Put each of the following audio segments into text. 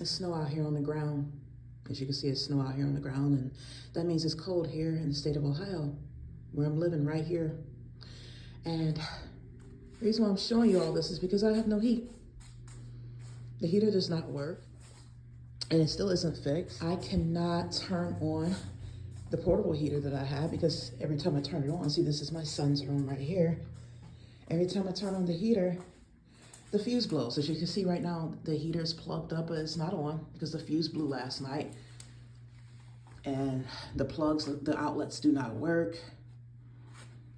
It's snow out here on the ground. As you can see, it's snow out here on the ground, and that means it's cold here in the state of Ohio, where I'm living right here. And the reason why I'm showing you all this is because I have no heat. The heater does not work, and it still isn't fixed. I cannot turn on the portable heater that I have because every time I turn it on, see, this is my son's room right here. Every time I turn on the heater, the fuse blows. As you can see right now, the heater is plugged up, but it's not on because the fuse blew last night. And the plugs, the outlets do not work.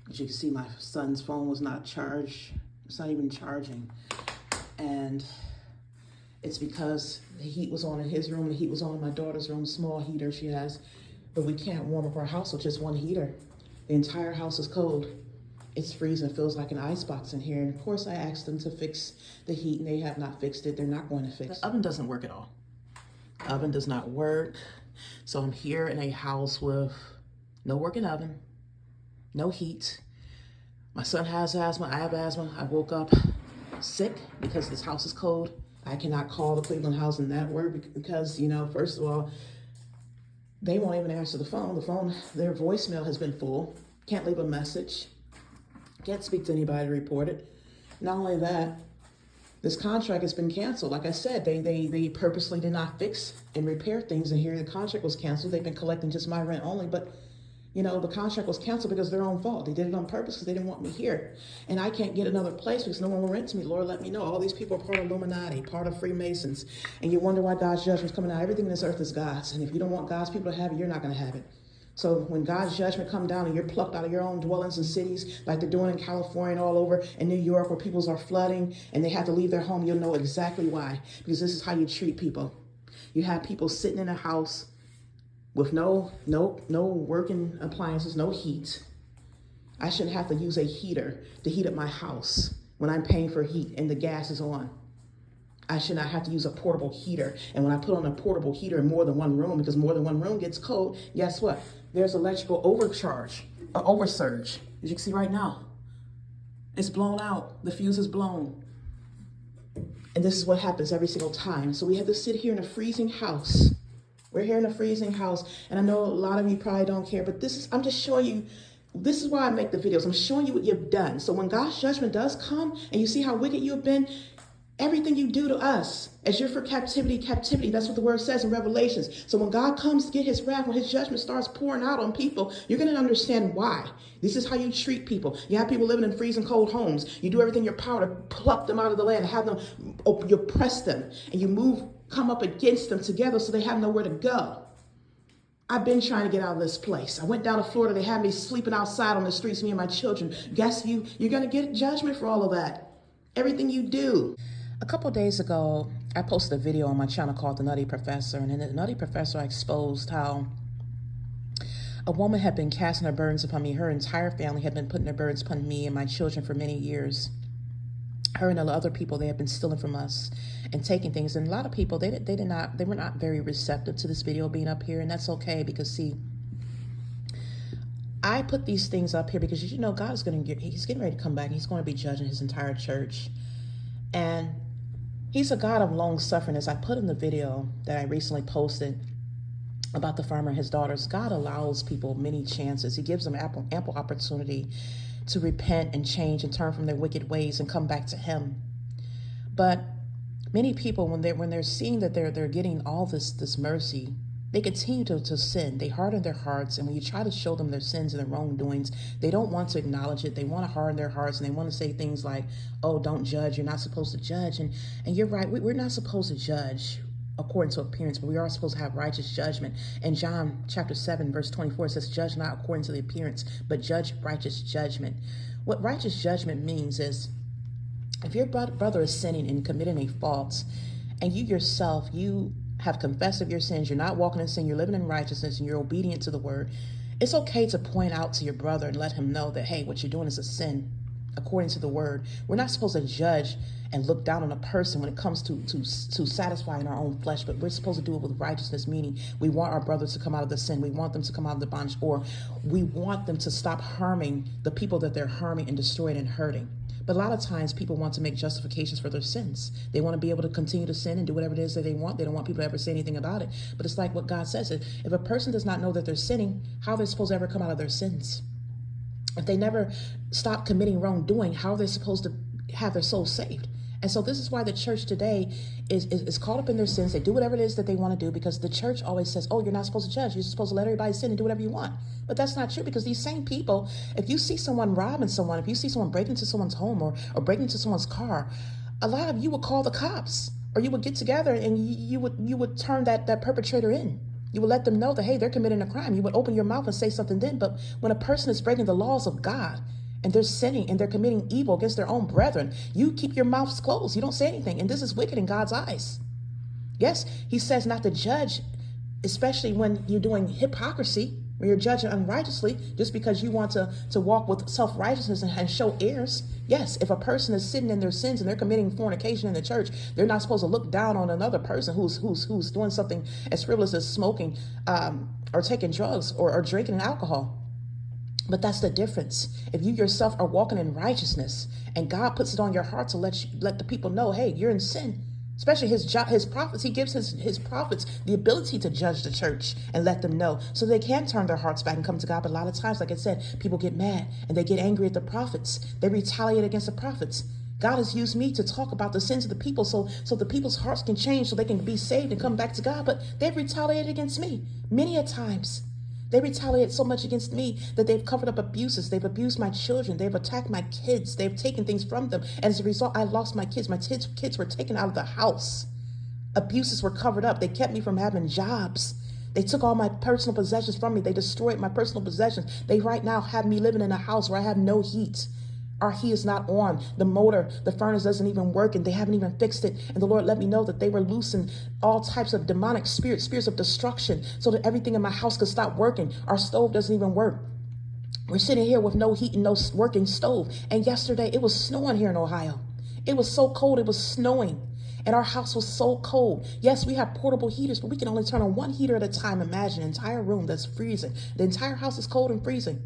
As you can see, my son's phone was not charged. It's not even charging. And it's because the heat was on in his room, the heat was on in my daughter's room, small heater she has, but we can't warm up our house with just one heater. The entire house is cold. It's freezing, it feels like an icebox in here. And of course I asked them to fix the heat and they have not fixed it. They're not going to fix it. The oven doesn't work at all. The oven does not work. So I'm here in a house with no working oven, no heat. My son has asthma, I have asthma. I woke up sick because this house is cold. I cannot call the Cleveland Housing Network because, you know, first of all, they won't even answer the phone. Their voicemail has been full. Can't leave a message. Can't speak to anybody to report it. Not only that, this contract has been canceled. Like I said, they purposely did not fix and repair things in here. The contract was canceled. They've been collecting just my rent only, but you know, the contract was canceled because of their own fault. They did it on purpose because they didn't want me here. And I can't get another place because no one will rent to me. Lord, let me know. All these people are part of Illuminati, part of Freemasons. And you wonder why God's judgment's coming out. Everything in this earth is God's. And if you don't want God's people to have it, you're not going to have it. So when God's judgment come down and you're plucked out of your own dwellings and cities, like they're doing in California and all over, in New York where peoples are flooding and they have to leave their home, you'll know exactly why. Because this is how you treat people. You have people sitting in a house with no working appliances, no heat. I shouldn't have to use a heater to heat up my house when I'm paying for heat and the gas is on. I should not have to use a portable heater. And when I put on a portable heater in more than one room, because more than one room gets cold, guess what? There's electrical overcharge, oversurge, as you can see right now. It's blown out, the fuse is blown. And this is what happens every single time. So we have to sit here in a freezing house. We're here in a freezing house, and I know a lot of you probably don't care, but I'm just showing you, this is why I make the videos. I'm showing you what you've done. So when God's judgment does come, and you see how wicked you have been, everything you do to us, as you're for captivity, that's what the word says in Revelations. So when God comes to get his wrath, when his judgment starts pouring out on people, you're going to understand why. This is how you treat people. You have people living in freezing cold homes. You do everything in your power to pluck them out of the land, have them, you oppress them, and you come up against them together so they have nowhere to go. I've been trying to get out of this place. I went down to Florida. They had me sleeping outside on the streets, me and my children. Guess you're going to get judgment for all of that. Everything you do. A couple of days ago, I posted a video on my channel called The Nutty Professor. And in The Nutty Professor, I exposed how a woman had been casting her burdens upon me. Her entire family had been putting their burdens upon me and my children for many years. Her and other people, they have been stealing from us and taking things. And a lot of people, they were not very receptive to this video being up here. And that's okay because, see, I put these things up here because, you know, God is he's getting ready to come back. And he's going to be judging his entire church. And he's a God of long suffering. As I put in the video that I recently posted about the farmer and his daughters, God allows people many chances. He gives them ample opportunity to repent and change and turn from their wicked ways and come back to him. But many people, when they're seeing that they're getting all this mercy, they continue to sin. They harden their hearts, and when you try to show them their sins and their wrongdoings, they don't want to acknowledge it. They want to harden their hearts, and they want to say things like, "Oh, don't judge. You're not supposed to judge." And you're right. We're not supposed to judge according to appearance, but we are supposed to have righteous judgment. In John chapter 7, verse 24, it says, "Judge not according to the appearance, but judge righteous judgment." What righteous judgment means is, if your brother is sinning and committing a fault, and you yourself, you have confessed of your sins, you're not walking in sin, you're living in righteousness, and you're obedient to the word, it's okay to point out to your brother and let him know that, hey, what you're doing is a sin according to the word. We're not supposed to judge and look down on a person when it comes to satisfying our own flesh, but we're supposed to do it with righteousness, meaning we want our brothers to come out of the sin. We want them to come out of the bondage, or we want them to stop harming the people that they're harming and destroying and hurting. But a lot of times people want to make justifications for their sins. They want to be able to continue to sin and do whatever it is that they want. They don't want people to ever say anything about it. But it's like what God says. If a person does not know that they're sinning, how are they supposed to ever come out of their sins? If they never stop committing wrongdoing, how are they supposed to have their soul saved? And so this is why the church today is caught up in their sins. They do whatever it is that they want to do because the church always says, oh, you're not supposed to judge. You're supposed to let everybody sin and do whatever you want. But that's not true, because these same people, if you see someone robbing someone, if you see someone breaking into someone's home or breaking into someone's car, a lot of you would call the cops, or you would get together and you would turn that perpetrator in. You would let them know that, hey, they're committing a crime. You would open your mouth and say something then. But when a person is breaking the laws of God, and they're sinning and they're committing evil against their own brethren, you keep your mouths closed. You don't say anything. And this is wicked in God's eyes. Yes, he says not to judge, especially when you're doing hypocrisy, when you're judging unrighteously, just because you want to walk with self-righteousness and show airs. Yes, if a person is sitting in their sins and they're committing fornication in the church, they're not supposed to look down on another person who's doing something as frivolous as smoking or taking drugs or drinking alcohol. But that's the difference. If you yourself are walking in righteousness and God puts it on your heart to let the people know, hey, you're in sin, especially his prophets, he gives his prophets the ability to judge the church and let them know so they can turn their hearts back and come to God. But a lot of times, like I said, people get mad and they get angry at the prophets. They retaliate against the prophets. God has used me to talk about the sins of the people so the people's hearts can change so they can be saved and come back to God. But they've retaliated against me many a times. They retaliate so much against me that they've covered up abuses. They've abused my children. They've attacked my kids. They've taken things from them. And as a result, I lost my kids. My kids were taken out of the house. Abuses were covered up. They kept me from having jobs. They took all my personal possessions from me. They destroyed my personal possessions. They right now have me living in a house where I have no heat. Our heat is not on. The motor, the furnace doesn't even work, and they haven't even fixed it. And the Lord let me know that they were loosing all types of demonic spirits of destruction, so that everything in my house could stop working. Our stove doesn't even work. We're sitting here with no heat and no working stove. And yesterday it was snowing here in Ohio. It was so cold, it was snowing. And our house was so cold. Yes, we have portable heaters, but we can only turn on one heater at a time. Imagine an entire room that's freezing. The entire house is cold and freezing.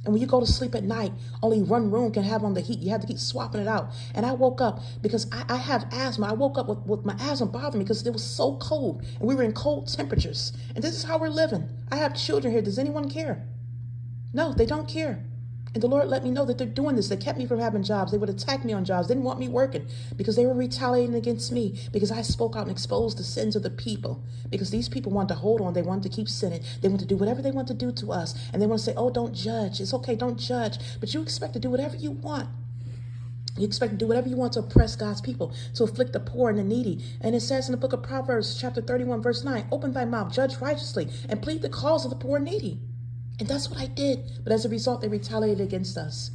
And when you go to sleep at night, only one room can have on the heat. You have to keep swapping it out. And I woke up because I have asthma. I woke up with my asthma bothering me because it was so cold. And we were in cold temperatures. And this is how we're living. I have children here. Does anyone care? No, they don't care. And the Lord let me know that they're doing this. They kept me from having jobs. They would attack me on jobs. They didn't want me working because they were retaliating against me because I spoke out and exposed the sins of the people. Because these people want to hold on. They want to keep sinning. They want to do whatever they want to do to us. And they want to say, oh, don't judge. It's okay, don't judge. But you expect to do whatever you want. You expect to do whatever you want to oppress God's people, to afflict the poor and the needy. And it says in the book of Proverbs, chapter 31, verse 9, open thy mouth, judge righteously, and plead the cause of the poor and needy. And that's what I did. But as a result, they retaliated against us.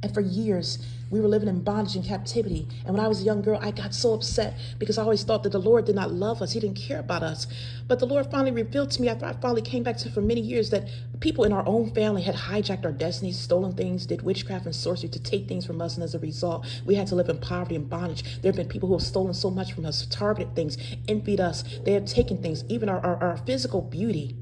And for years, we were living in bondage and captivity. And when I was a young girl, I got so upset because I always thought that the Lord did not love us. He didn't care about us. But the Lord finally revealed to me after I finally came back to for many years that people in our own family had hijacked our destinies, stolen things, did witchcraft and sorcery to take things from us. And as a result, we had to live in poverty and bondage. There have been people who have stolen so much from us, targeted things, envied us. They have taken things, even our physical beauty.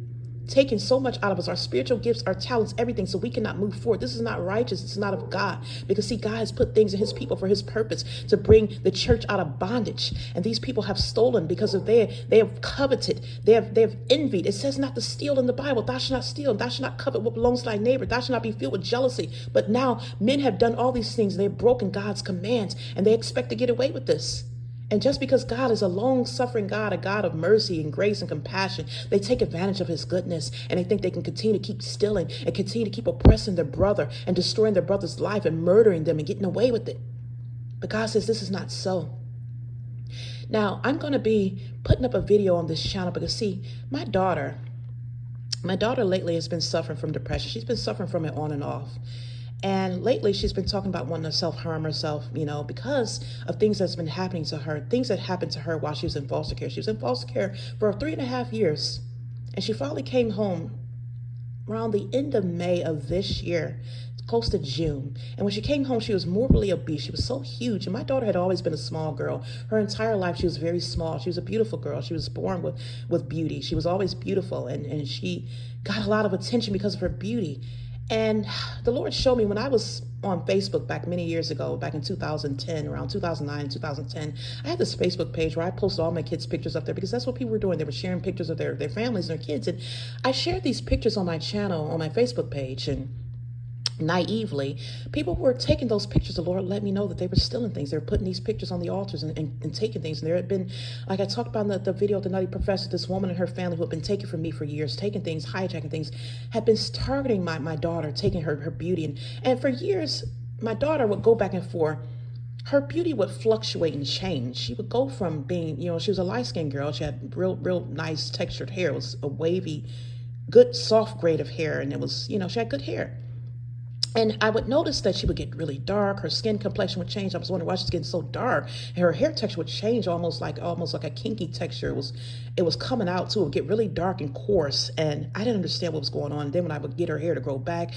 Taking so much out of us, our spiritual gifts, our talents, everything, so we cannot move forward. This is not righteous. It's not of God. Because see, God has put things in his people for his purpose, to bring the church out of bondage. And these people have stolen because of they have coveted. They have envied. It says not to steal in the Bible. Thou shalt not steal. Thou shalt not covet what belongs to thy neighbor. Thou shalt not be filled with jealousy. But now men have done all these things. They've broken God's commands, and they expect to get away with this. And just because God is a long-suffering God, a God of mercy and grace and compassion, they take advantage of his goodness, and they think they can continue to keep stealing and continue to keep oppressing their brother and destroying their brother's life and murdering them and getting away with it. But God says this is not so. Now, I'm going to be putting up a video on this channel because, see, my daughter lately has been suffering from depression. She's been suffering from it on and off. And lately, she's been talking about wanting to self-harm herself, because of things that's been happening to her, things that happened to her while she was in foster care. She was in foster care for 3.5 years. And she finally came home around the end of May of this year, close to June. And when she came home, she was morbidly obese. She was so huge. And my daughter had always been a small girl. Her entire life, she was very small. She was a beautiful girl. She was born with beauty. She was always beautiful. And she got a lot of attention because of her beauty. And the Lord showed me when I was on Facebook back many years ago, back in 2010, around 2009, 2010, I had this Facebook page where I posted all my kids' pictures up there because that's what people were doing. They were sharing pictures of their families and their kids. And I shared these pictures on my channel, on my Facebook page, and naively, people were taking those pictures. The Lord let me know that they were stealing things. They were putting these pictures on the altars and taking things. And there had been, like I talked about in the video of the Nutty Professor, this woman and her family who had been taken from me for years, taking things, hijacking things, had been targeting my daughter, taking her beauty. And for years, my daughter would go back and forth. Her beauty would fluctuate and change. She would go from being, she was a light-skinned girl. She had real nice textured hair. It was a wavy, good, soft grade of hair. And it was, she had good hair. And I would notice that she would get really dark. Her skin complexion would change. I was wondering why she's getting so dark. And her hair texture would change almost like a kinky texture. It was coming out too. It would get really dark and coarse. And I didn't understand what was going on. And then when I would get her hair to grow back,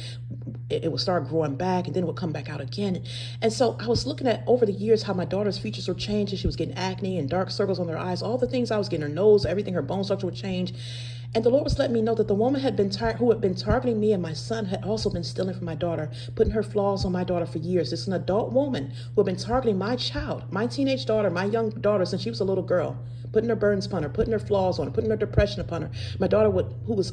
it would start growing back and then it would come back out again. And so I was looking at over the years how my daughter's features were changing. She was getting acne and dark circles on her eyes, all the things I was getting, her nose, everything, her bone structure would change. And the Lord was letting me know that the woman who had been targeting me and my son had also been stealing from my daughter, putting her flaws on my daughter for years. This is an adult woman who had been targeting my child, my teenage daughter, my young daughter since she was a little girl, putting her burdens upon her, putting her flaws on her, putting her depression upon her. My daughter who was,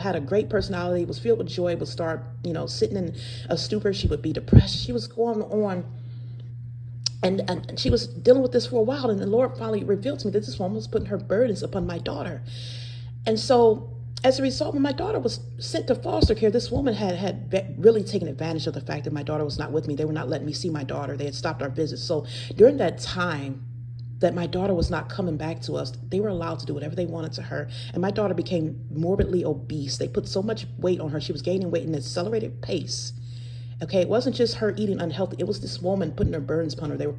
had a great personality, was filled with joy, would start, sitting in a stupor. She would be depressed. She was going on. And she was dealing with this for a while. And the Lord finally revealed to me that this woman was putting her burdens upon my daughter. And so as a result, when my daughter was sent to foster care, this woman had really taken advantage of the fact that my daughter was not with me. They were not letting me see my daughter. They had stopped our visits. So during that time that my daughter was not coming back to us, they were allowed to do whatever they wanted to her. And my daughter became morbidly obese. They put so much weight on her. She was gaining weight in an accelerated pace. Okay, it wasn't just her eating unhealthy. It was this woman putting her burdens upon her. They were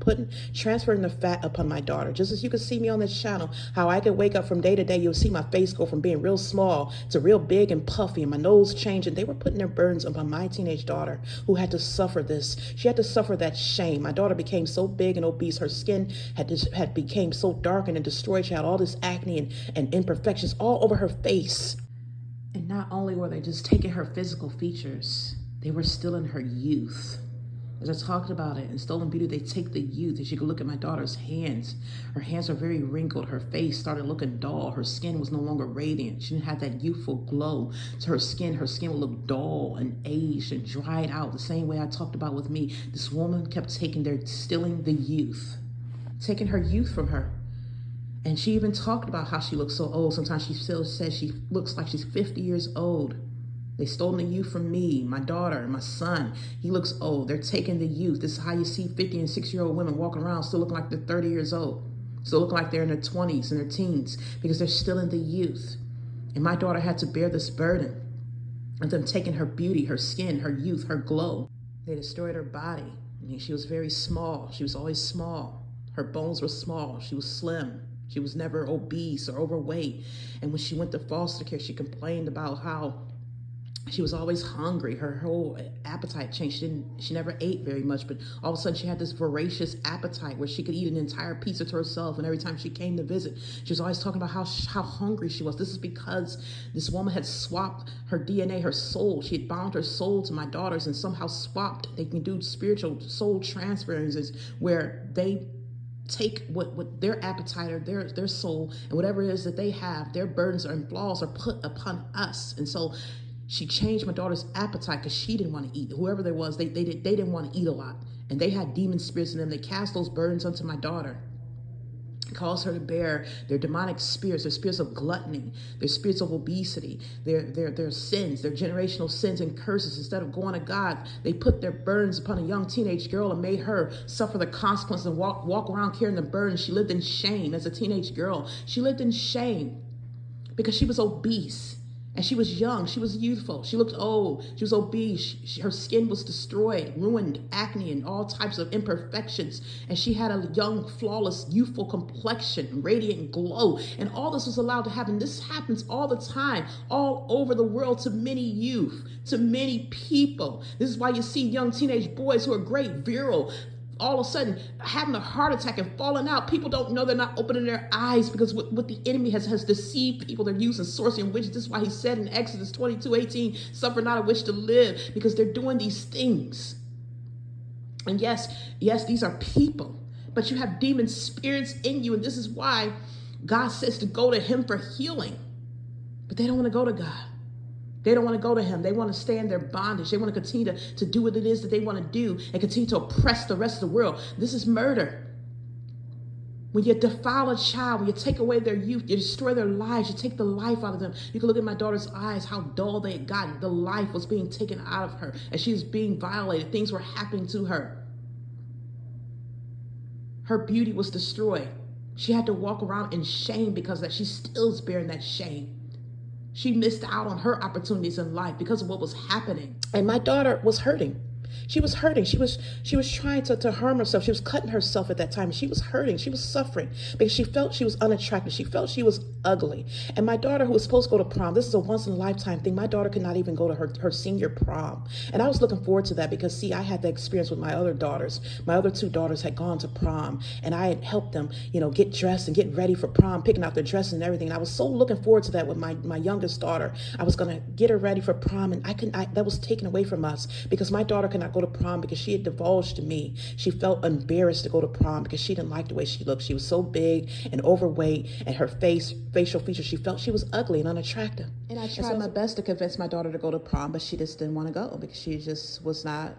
transferring the fat upon my daughter. Just as you can see me on this channel, how I could wake up from day to day, you'll see my face go from being real small to real big and puffy and my nose changing. They were putting their burdens upon my teenage daughter who had to suffer this. She had to suffer that shame. My daughter became so big and obese. Her skin had became so darkened and destroyed. She had all this acne and imperfections all over her face. And not only were they just taking her physical features, they were stealing her youth. As I talked about it, in Stolen Beauty, they take the youth. As you can look at my daughter's hands, her hands are very wrinkled. Her face started looking dull. Her skin was no longer radiant. She didn't have that youthful glow to her skin. Her skin would look dull and aged and dried out, the same way I talked about with me. This woman kept stealing the youth, taking her youth from her. And she even talked about how she looks so old. Sometimes she still says she looks like she's 50 years old. They stole the youth from me, my daughter, and my son. He looks old. They're taking the youth. This is how you see 50 and 60-year-old women walking around still looking like they're 30 years old. Still looking like they're in their 20s and their teens because they're stealing the youth. And my daughter had to bear this burden of them taking her beauty, her skin, her youth, her glow. They destroyed her body. I mean, she was very small. She was always small. Her bones were small. She was slim. She was never obese or overweight. And when she went to foster care, she complained about how she was always hungry. Her whole appetite changed. She never ate very much, but all of a sudden she had this voracious appetite where she could eat an entire pizza to herself. And every time she came to visit, she was always talking about how hungry she was. This is because this woman had swapped her DNA, her soul. She had bound her soul to my daughters and somehow swapped. They can do spiritual soul transferences where they take what their appetite or their soul and whatever it is that they have, their burdens and flaws are put upon us. And so she changed my daughter's appetite because she didn't want to eat. Whoever there was, they didn't want to eat a lot. And they had demon spirits in them. They cast those burdens onto my daughter. It caused her to bear their demonic spirits, their spirits of gluttony, their spirits of obesity, their sins, their generational sins and curses. Instead of going to God, they put their burdens upon a young teenage girl and made her suffer the consequences and walk around carrying the burdens. She lived in shame as a teenage girl. She lived in shame because she was obese. And she was young, she was youthful, she looked old, she was obese, her skin was destroyed, ruined, acne, and all types of imperfections. And she had a young, flawless, youthful complexion, radiant glow. And all this was allowed to happen. This happens all the time, all over the world to many youth, to many people. This is why you see young teenage boys who are great, virile, all of a sudden having a heart attack and falling out. People don't know, they're not opening their eyes, because what the enemy has deceived people. They're using sorcery and witches. This is why he said in Exodus 22:18, suffer not a witch to live, because they're doing these things. And yes, these are people, but you have demon spirits in you. And this is why God says to go to him for healing, but they don't want to go to God. They don't want to go to him. They want to stay in their bondage. They want to continue to do what it is that they want to do and continue to oppress the rest of the world. This is murder. When you defile a child, when you take away their youth, you destroy their lives, you take the life out of them. You can look at my daughter's eyes, how dull they had gotten. The life was being taken out of her as she was being violated. Things were happening to her. Her beauty was destroyed. She had to walk around in shame because of that. She still is bearing that shame. She missed out on her opportunities in life because of what was happening. And my daughter was hurting. She was hurting. She was trying to harm herself. She was cutting herself at that time. She was hurting. She was suffering because she felt she was unattractive. She felt she was ugly. And my daughter, who was supposed to go to prom, this is a once in a lifetime thing. My daughter could not even go to her senior prom. And I was looking forward to that because, see, I had that experience with my other daughters. My other two daughters had gone to prom, and I had helped them, get dressed and get ready for prom, picking out their dresses and everything. And I was so looking forward to that with my youngest daughter. I was going to get her ready for prom, and that was taken away from us because my daughter could not go to prom because she had divulged to me. She felt embarrassed to go to prom because she didn't like the way she looked. She was so big and overweight, and her facial features, she felt she was ugly and unattractive. And I tried my best to convince my daughter to go to prom, but she just didn't want to go because she just was not,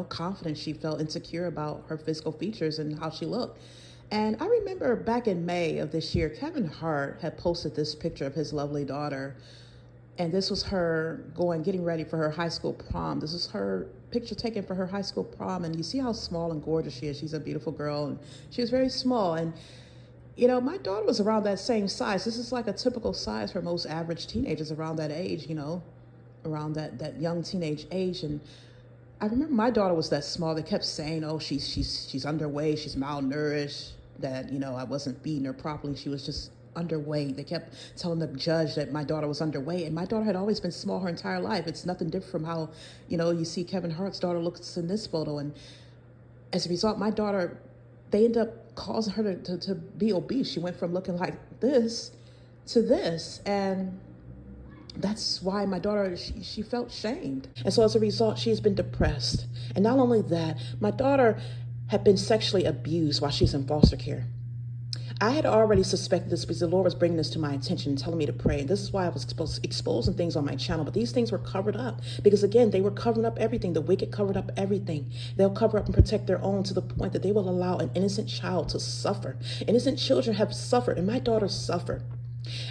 confident. She felt insecure about her physical features and how she looked. And I remember back in May of this year, Kevin Hart had posted this picture of his lovely daughter. And this was her getting ready for her high school prom. This is her picture taken for her high school prom. And you see how small and gorgeous she is. She's a beautiful girl. And she was very small. And, my daughter was around that same size. This is like a typical size for most average teenagers around that age, around that young teenage age. And I remember my daughter was that small. They kept saying, oh, she's underweight, she's malnourished, that, I wasn't feeding her properly. She was just underweight. They kept telling the judge that my daughter was underweight, and my daughter had always been small her entire life. It's nothing different from how, you see Kevin Hart's daughter looks in this photo. And as a result, my daughter, they end up causing her to be obese. She went from looking like this to this. And that's why my daughter, she felt shamed. And so as a result, she has been depressed. And not only that, my daughter had been sexually abused while she's in foster care. I had already suspected this because the Lord was bringing this to my attention and telling me to pray. And this is why I was exposing things on my channel. But these things were covered up because, again, they were covering up everything. The wicked covered up everything. They'll cover up and protect their own to the point that they will allow an innocent child to suffer. Innocent children have suffered, and my daughter suffered.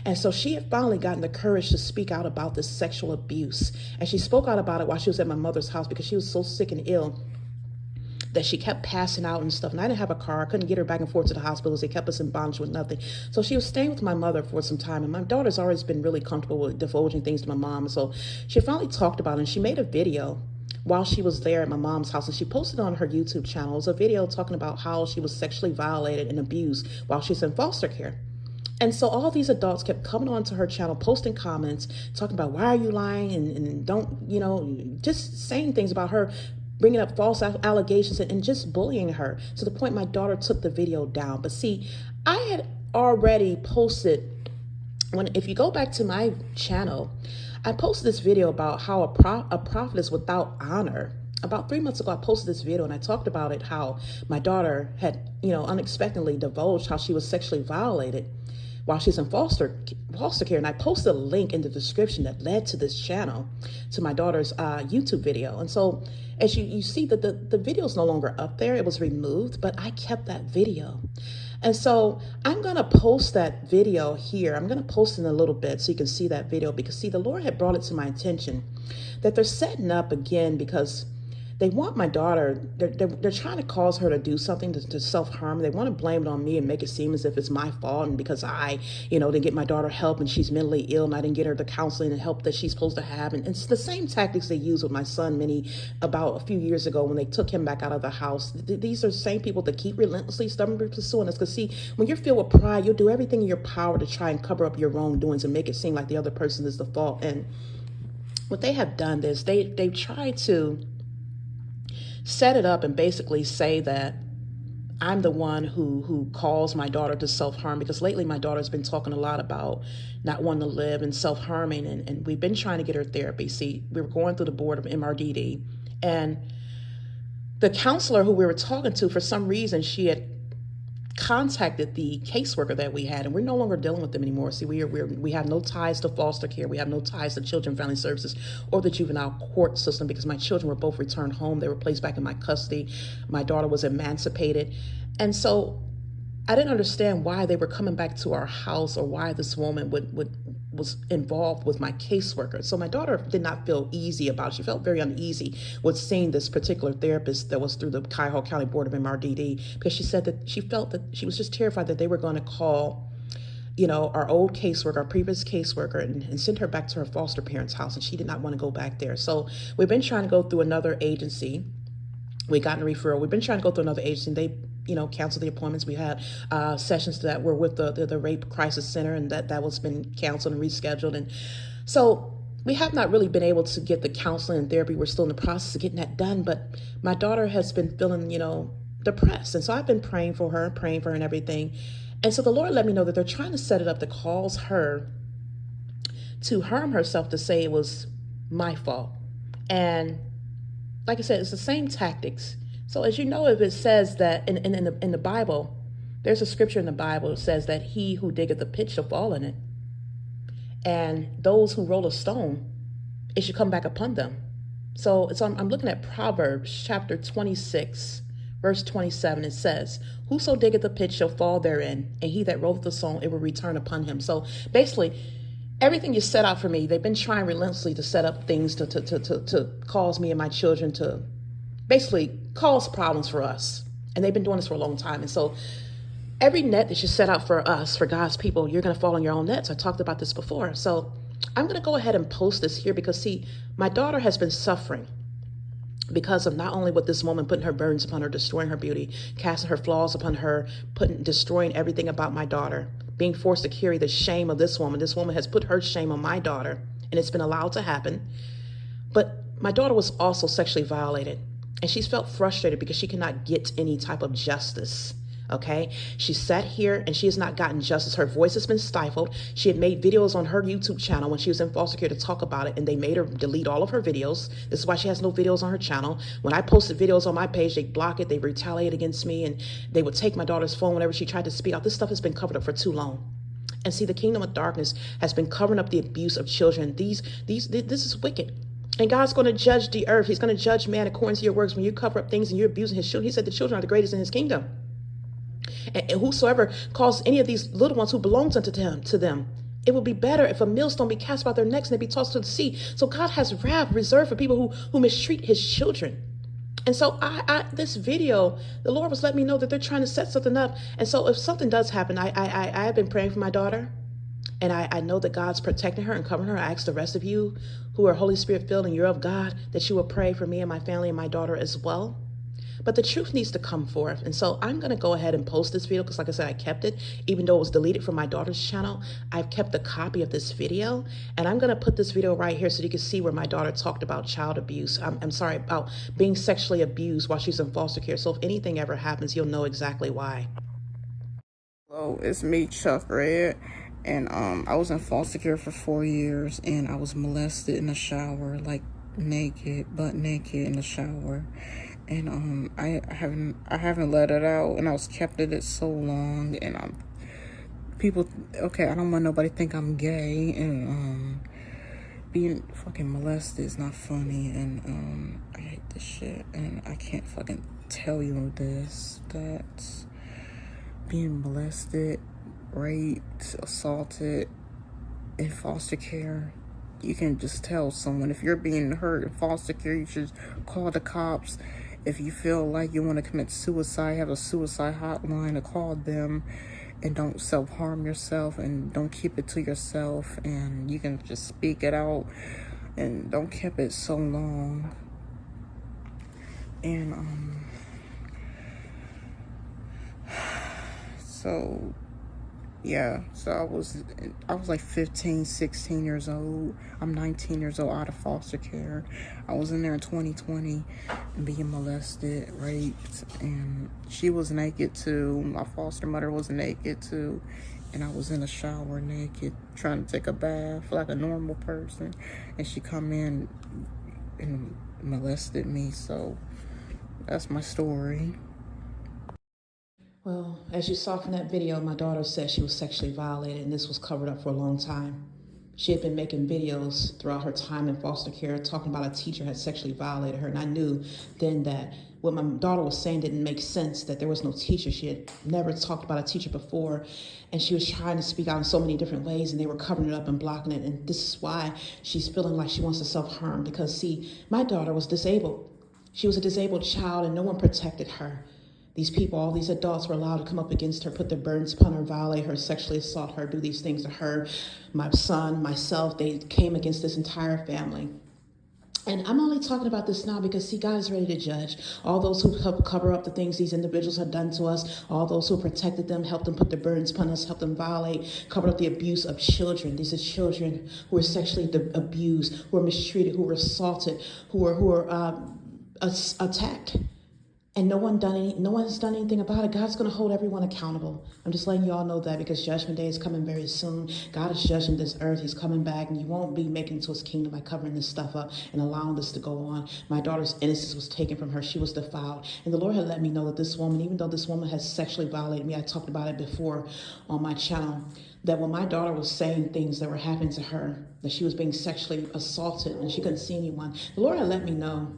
And so she had finally gotten the courage to speak out about this sexual abuse. And she spoke out about it while she was at my mother's house because she was so sick and ill that she kept passing out and stuff. And I didn't have a car. I couldn't get her back and forth to the hospitals. They kept us in bondage with nothing. So she was staying with my mother for some time. And my daughter's always been really comfortable with divulging things to my mom. So she finally talked about it, and she made a video while she was there at my mom's house. And she posted on her YouTube channel. It was a video talking about how she was sexually violated and abused while she's in foster care. And so all these adults kept coming onto her channel, posting comments, talking about, why are you lying? And don't, just saying things about her, bringing up false allegations and just bullying her to the point my daughter took the video down. But see, I had already posted, if you go back to my channel, I posted this video about how a prophet is without honor. About 3 months ago, I posted this video and I talked about it, how my daughter had, unexpectedly divulged how she was sexually violated while she's in foster care. And I posted a link in the description that led to this channel, to my daughter's YouTube video. And so as you see that the video is no longer up there, it was removed, but I kept that video. And so I'm going to post that video here. I'm going to post in a little bit so you can see that video, because see, the Lord had brought it to my attention that they're setting up again because they want my daughter, they're trying to cause her to do something to self-harm. They want to blame it on me and make it seem as if it's my fault, and because I, didn't get my daughter help and she's mentally ill and I didn't get her the counseling and help that she's supposed to have. And it's the same tactics they used with my son about a few years ago when they took him back out of the house. These are the same people that keep relentlessly, stubbornly pursuing us. Because see, when you're filled with pride, you'll do everything in your power to try and cover up your wrongdoings and make it seem like the other person is the fault. And what they have done is they've tried to set it up and basically say that I'm the one who calls my daughter to self-harm, because lately my daughter's been talking a lot about not wanting to live and self-harming, and we've been trying to get her therapy. See, we were going through the board of MRDD, and the counselor who we were talking to, for some reason, she had contacted the caseworker that we had, and we're no longer dealing with them anymore. See, we have no ties to foster care. We have no ties to children family services or the juvenile court system, because my children were both returned home. They were placed back in my custody. My daughter was emancipated. And so I didn't understand why they were coming back to our house, or why this woman was involved with my caseworker. So my daughter did not feel easy about it. She felt very uneasy with seeing this particular therapist that was through the Cuyahoga County Board of MRDD, because she said that she felt that she was just terrified that they were going to call, our old caseworker, our previous caseworker, and send her back to her foster parents' house. And she did not want to go back there. So we've been trying to go through another agency. We got a referral. We've been trying to go through another agency. They canceled the appointments. We had sessions that were with the Rape Crisis Center, and that was been canceled and rescheduled. And so we have not really been able to get the counseling and therapy. We're still in the process of getting that done. But my daughter has been feeling, depressed. And so I've been praying for her and everything. And so the Lord let me know that they're trying to set it up to cause her to harm herself, to say it was my fault. And like I said, it's the same tactics. So as you know, if it says that in the Bible, there's a scripture in the Bible that says that he who diggeth a pit shall fall in it. And those who roll a stone, it should come back upon them. So I'm looking at Proverbs chapter 26, verse 27. It says, whoso diggeth a pit shall fall therein, and he that rolleth the stone, it will return upon him. So basically, everything you set out for me, they've been trying relentlessly to set up things to cause me and my children to basically cause problems for us. And they've been doing this for a long time. And so every net that you set out for us, for God's people, you're going to fall on your own nets. I talked about this before. So I'm going to go ahead and post this here, because see, my daughter has been suffering because of not only what this woman putting her burdens upon her, destroying her beauty, casting her flaws upon her, destroying everything about my daughter, being forced to carry the shame of this woman. This woman has put her shame on my daughter, and it's been allowed to happen. But my daughter was also sexually violated, and she's felt frustrated because she cannot get any type of justice. Okay, she sat here and she has not gotten justice. Her voice has been stifled. She had made videos on her YouTube channel when she was in foster care to talk about it, and they made her delete all of her videos. This is why she has no videos on her channel. When I posted videos on my page, they block it, they retaliate against me, and they would take my daughter's phone whenever she tried to speak out. This stuff has been covered up for too long. And see, the kingdom of darkness has been covering up the abuse of children. This is wicked. And God's going to judge the earth. He's going to judge man according to your works. When you cover up things and you're abusing his children, he said the children are the greatest in his kingdom. And whosoever calls any of these little ones who belongs unto them, it would be better if a millstone be cast about their necks and they be tossed to the sea. So God has wrath reserved for people who mistreat his children. And so this video, the Lord was letting me know that they're trying to set something up. And so if something does happen, I have been praying for my daughter, and I know that God's protecting her and covering her. I ask the rest of you who are Holy Spirit filled and you're of God, that you will pray for me and my family and my daughter as well. But the truth needs to come forth. And so I'm going to go ahead and post this video, because like I said, I kept it. Even though it was deleted from my daughter's channel, I've kept a copy of this video. And I'm going to put this video right here so you can see where my daughter talked about child abuse. I'm sorry, about being sexually abused while she's in foster care. So if anything ever happens, you'll know exactly why. Hello, it's me, Chuck Red. And I was in foster care for 4 years, and I was molested in the shower, like naked, butt naked in the shower. And I haven't let it out, and I was kept at it so long, and people, okay, I don't want nobody to think I'm gay, and being fucking molested is not funny, and I hate this shit, and I can't fucking tell you this, that being molested, raped, assaulted in foster care, you can just tell someone. If you're being hurt in foster care, you should call the cops. If you feel like you want to commit suicide, have a suicide hotline, to call them, and don't self-harm yourself, and don't keep it to yourself, and you can just speak it out, and don't keep it so long. And so Yeah, so I was like 15, 16 years old. I'm 19 years old out of foster care. I was in there in 2020 and being molested, raped, and she was naked too. My foster mother was naked too. And I was in the shower naked, trying to take a bath like a normal person. And she come in and molested me. So that's my story. Well, as you saw from that video, my daughter said she was sexually violated, and this was covered up for a long time. She had been making videos throughout her time in foster care talking about a teacher had sexually violated her, and I knew then that what my daughter was saying didn't make sense, that there was no teacher. She had never talked about a teacher before, and she was trying to speak out in so many different ways, and they were covering it up and blocking it, and this is why she's feeling like she wants to self-harm, because, see, my daughter was disabled. She was a disabled child, and no one protected her. These people, all these adults were allowed to come up against her, put their burdens upon her, violate her, sexually assault her, do these things to her. My son, myself, they came against this entire family. And I'm only talking about this now because, see, God is ready to judge. All those who help cover up the things these individuals have done to us, all those who protected them, helped them put their burdens upon us, helped them violate, covered up the abuse of children. These are children who were sexually abused, who were mistreated, who were assaulted, who were attacked. And no one's done anything about it. God's going to hold everyone accountable. I'm just letting you all know that, because Judgment Day is coming very soon. God is judging this earth. He's coming back, and you won't be making it to his kingdom by covering this stuff up and allowing this to go on. My daughter's innocence was taken from her. She was defiled. And the Lord had let me know that this woman, even though this woman has sexually violated me, I talked about it before on my channel, that when my daughter was saying things that were happening to her, that she was being sexually assaulted and she couldn't see anyone, the Lord had let me know.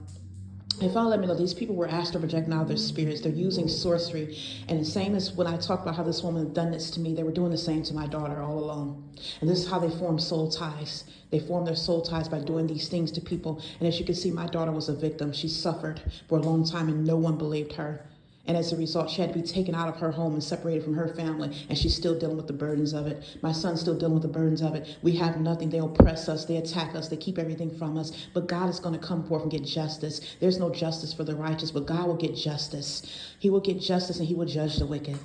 And finally let me know these people were astral projecting out their spirits. They're using sorcery. And the same as when I talked about how this woman had done this to me, they were doing the same to my daughter all along. And this is how they form soul ties. They form their soul ties by doing these things to people. And as you can see, my daughter was a victim. She suffered for a long time and no one believed her. And as a result, she had to be taken out of her home and separated from her family. And she's still dealing with the burdens of it. My son's still dealing with the burdens of it. We have nothing. They oppress us. They attack us. They keep everything from us. But God is going to come forth and get justice. There's no justice for the righteous, but God will get justice. He will get justice and he will judge the wicked.